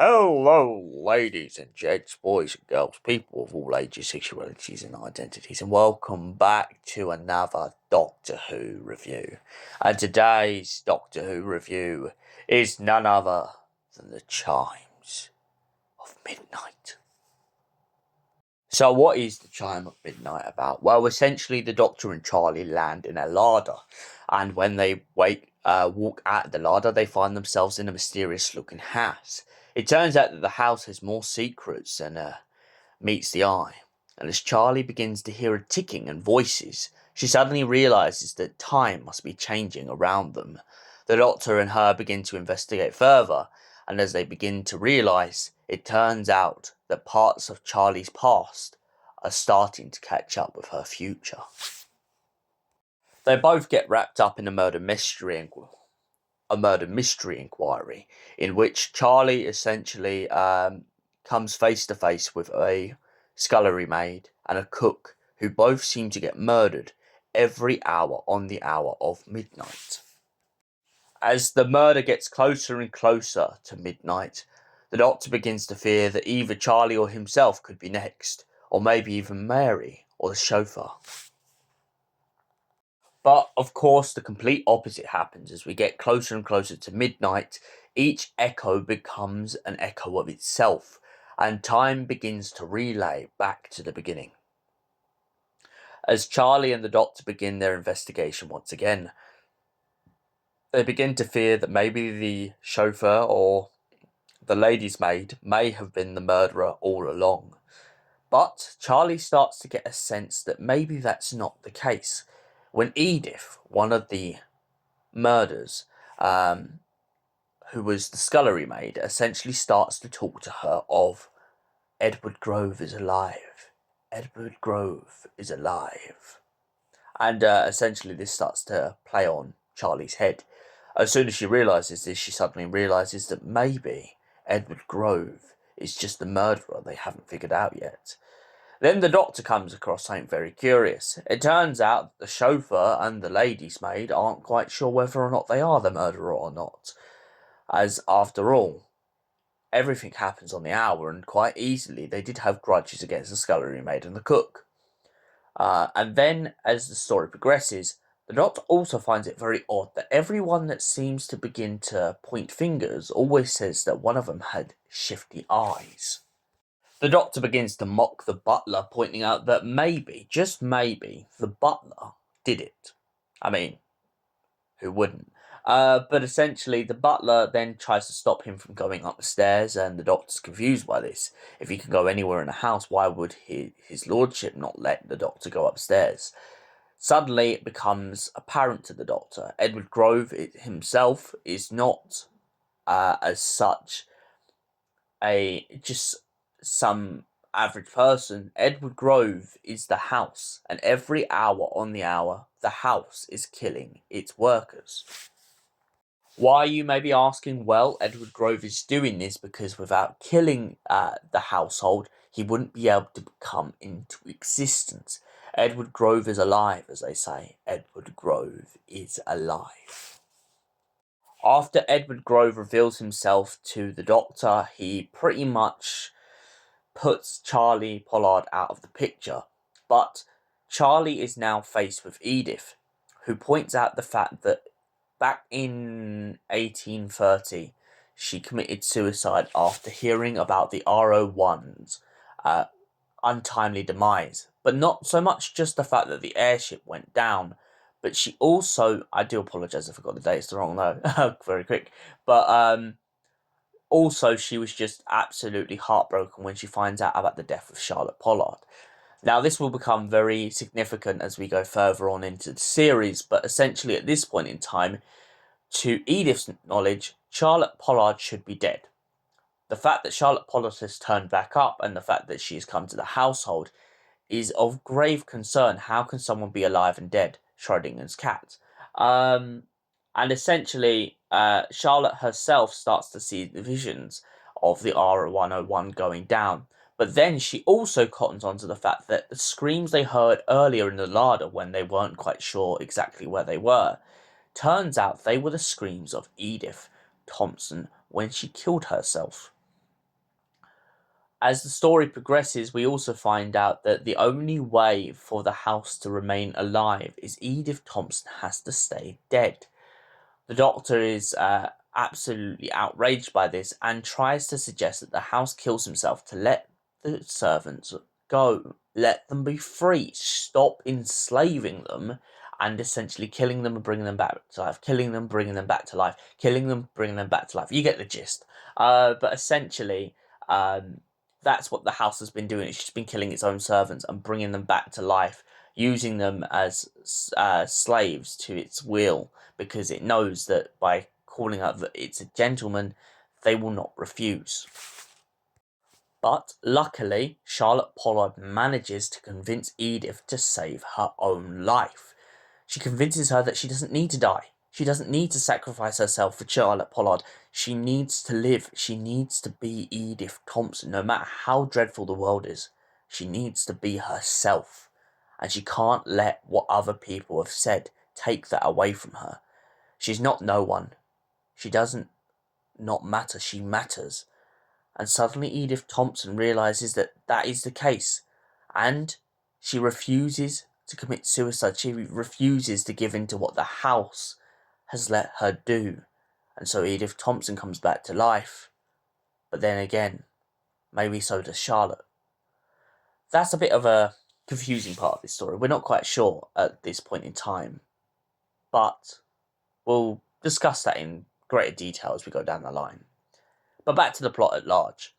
Hello, ladies and gents, boys and girls, people of all ages, sexualities, and identities, and welcome back to another Doctor Who review. And today's Doctor Who review is none other than the Chimes of Midnight. So, what is the Chime of Midnight about? Well, essentially, the Doctor and Charlie land in a larder, and when they walk out of the larder, they find themselves in a mysterious-looking house. It turns out that the house has more secrets than meets the eye, and as Charlie begins to hear a ticking and voices, she suddenly realizes that time must be changing around them. The Doctor and her begin to investigate further, and as they begin to realize, it turns out that parts of Charlie's past are starting to catch up with her future. They both get wrapped up in a murder mystery inquiry, in which Charlie essentially comes face to face with a scullery maid and a cook who both seem to get murdered every hour on the hour of midnight. As the murder gets closer and closer to midnight, the Doctor begins to fear that either Charlie or himself could be next, or maybe even Mary or the chauffeur. But, of course, the complete opposite happens. As we get closer and closer to midnight, each echo becomes an echo of itself, and time begins to relay back to the beginning. As Charlie and the Doctor begin their investigation once again, they begin to fear that maybe the chauffeur or the lady's maid may have been the murderer all along. But Charlie starts to get a sense that maybe that's not the case. When Edith, one of the murders, who was the scullery maid, essentially starts to talk to her of Edward Grove is alive. Edward Grove is alive. And essentially this starts to play on Charlie's head. As soon as she realises this, she suddenly realises that maybe Edward Grove is just the murderer they haven't figured out yet. Then the Doctor comes across something very curious. It turns out the chauffeur and the lady's maid aren't quite sure whether or not they are the murderer or not. As, after all, everything happens on the hour, and quite easily they did have grudges against the scullery maid and the cook. And then, as the story progresses, the Doctor also finds it very odd that everyone that seems to begin to point fingers always says that one of them had shifty eyes. The Doctor begins to mock the butler, pointing out that maybe, just maybe, the butler did it. I mean, who wouldn't? But essentially, the butler then tries to stop him from going up the stairs, and the Doctor's confused by this. If he can go anywhere in the house, why would his lordship not let the Doctor go upstairs? Suddenly, it becomes apparent to the Doctor. Edward Grove himself is not, as such, just some average person. Edward Grove is the house, and every hour on the hour, the house is killing its workers. Why, you may be asking? Well, Edward Grove is doing this because without killing the household, he wouldn't be able to come into existence. Edward Grove is alive, as they say. Edward Grove is alive. After Edward Grove reveals himself to the Doctor, he pretty much puts Charlie Pollard out of the picture. But Charlie is now faced with Edith, who points out the fact that back in 1830, she committed suicide after hearing about the RO1's untimely demise. But not so much just the fact that the airship went down, but she also, I do apologise if I got the dates wrong though, very quick, but also she was just absolutely heartbroken when she finds out about the death of Charlotte Pollard. Now, this will become very significant as we go further on into the series, but essentially at this point in time, to Edith's knowledge, Charlotte Pollard should be dead. The fact that Charlotte Pollard has turned back up and the fact that she has come to the household is of grave concern. How can someone be alive and dead? Schrodinger's cat. And essentially, Charlotte herself starts to see the visions of the R101 going down. But then she also cottons onto the fact that the screams they heard earlier in the larder when they weren't quite sure exactly where they were, turns out they were the screams of Edith Thompson when she killed herself. As the story progresses, we also find out that the only way for the house to remain alive is Edith Thompson has to stay dead. The Doctor is absolutely outraged by this and tries to suggest that the house kills himself to let the servants go. Let them be free. Stop enslaving them and essentially killing them and bringing them back to life. Killing them, bringing them back to life. Killing them, bringing them back to life. You get the gist. But essentially, that's what the house has been doing. It's just been killing its own servants and bringing them back to life, using them as slaves to its will, because it knows that by calling out that it's a gentleman, they will not refuse. But luckily, Charlotte Pollard manages to convince Edith to save her own life. She convinces her that she doesn't need to die. She doesn't need to sacrifice herself for Charlotte Pollard. She needs to live. She needs to be Edith Thompson, no matter how dreadful the world is. She needs to be herself. And she can't let what other people have said take that away from her. She's not no one. She doesn't not matter. She matters. And suddenly Edith Thompson realises that that is the case. And she refuses to commit suicide. She refuses to give in to what the house has let her do. And so Edith Thompson comes back to life. But then again, maybe so does Charlotte. That's a bit of a confusing part of this story. We're not quite sure at this point in time. But we'll discuss that in greater detail as we go down the line. But back to the plot at large.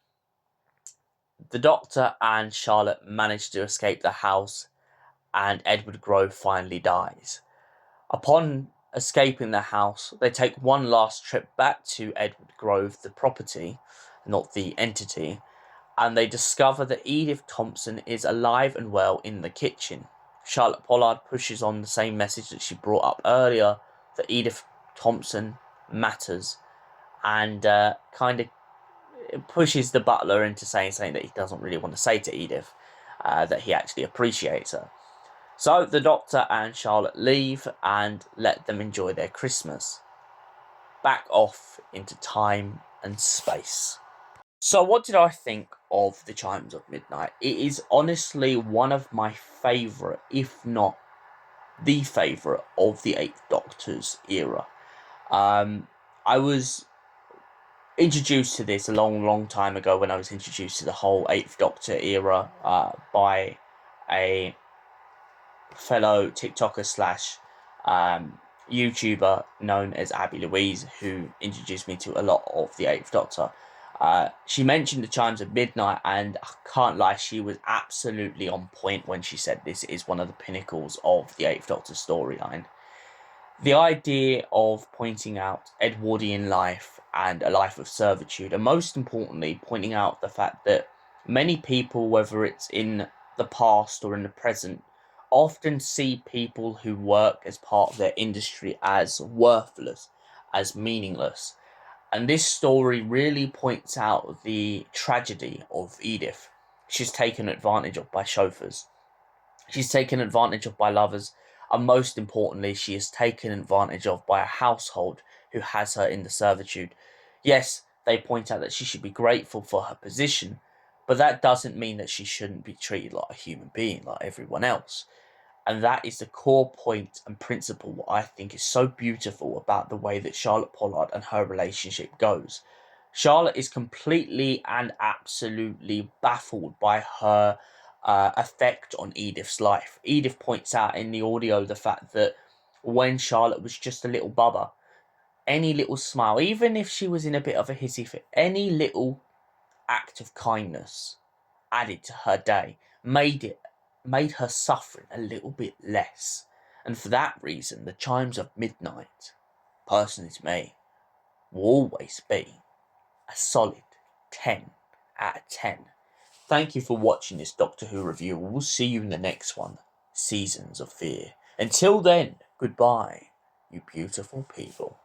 The Doctor and Charlotte manage to escape the house, and Edward Grove finally dies. Upon escaping the house, they take one last trip back to Edward Grove, the property, not the entity, and they discover that Edith Thompson is alive and well in the kitchen. Charlotte Pollard pushes on the same message that she brought up earlier, that Edith Thompson matters, and kind of pushes the butler into saying something that he doesn't really want to say to Edith, that he actually appreciates her. So the Doctor and Charlotte leave and let them enjoy their Christmas. Back off into time and space. So what did I think of the Chimes of Midnight? It is honestly one of my favourite, if not the favourite, of the Eighth Doctor's era. I was introduced to this a long time ago when I was introduced to the whole Eighth Doctor era by a fellow TikToker slash YouTuber known as Abby Louise, who introduced me to a lot of the Eighth Doctor. She mentioned the Chimes of Midnight, and I can't lie, she was absolutely on point when she said this is one of the pinnacles of the Eighth Doctor storyline. The idea of pointing out Edwardian life and a life of servitude, and most importantly, pointing out the fact that many people, whether it's in the past or in the present, often see people who work as part of their industry as worthless, as meaningless. And this story really points out the tragedy of Edith. She's taken advantage of by chauffeurs. She's taken advantage of by lovers. And most importantly, she is taken advantage of by a household who has her in the servitude. Yes, they point out that she should be grateful for her position, but that doesn't mean that she shouldn't be treated like a human being, like everyone else. And that is the core point and principle what I think is so beautiful about the way that Charlotte Pollard and her relationship goes. Charlotte is completely and absolutely baffled by her effect on Edith's life. Edith points out in the audio the fact that when Charlotte was just a little bubba, any little smile, even if she was in a bit of a hissy fit, any little act of kindness added to her day made her suffering a little bit less. And for that reason, the Chimes of Midnight, personally to me, will always be a solid 10 out of 10. Thank you for watching this Doctor Who review. We'll see you in the next one, Seasons of Fear. Until then, goodbye, you beautiful people.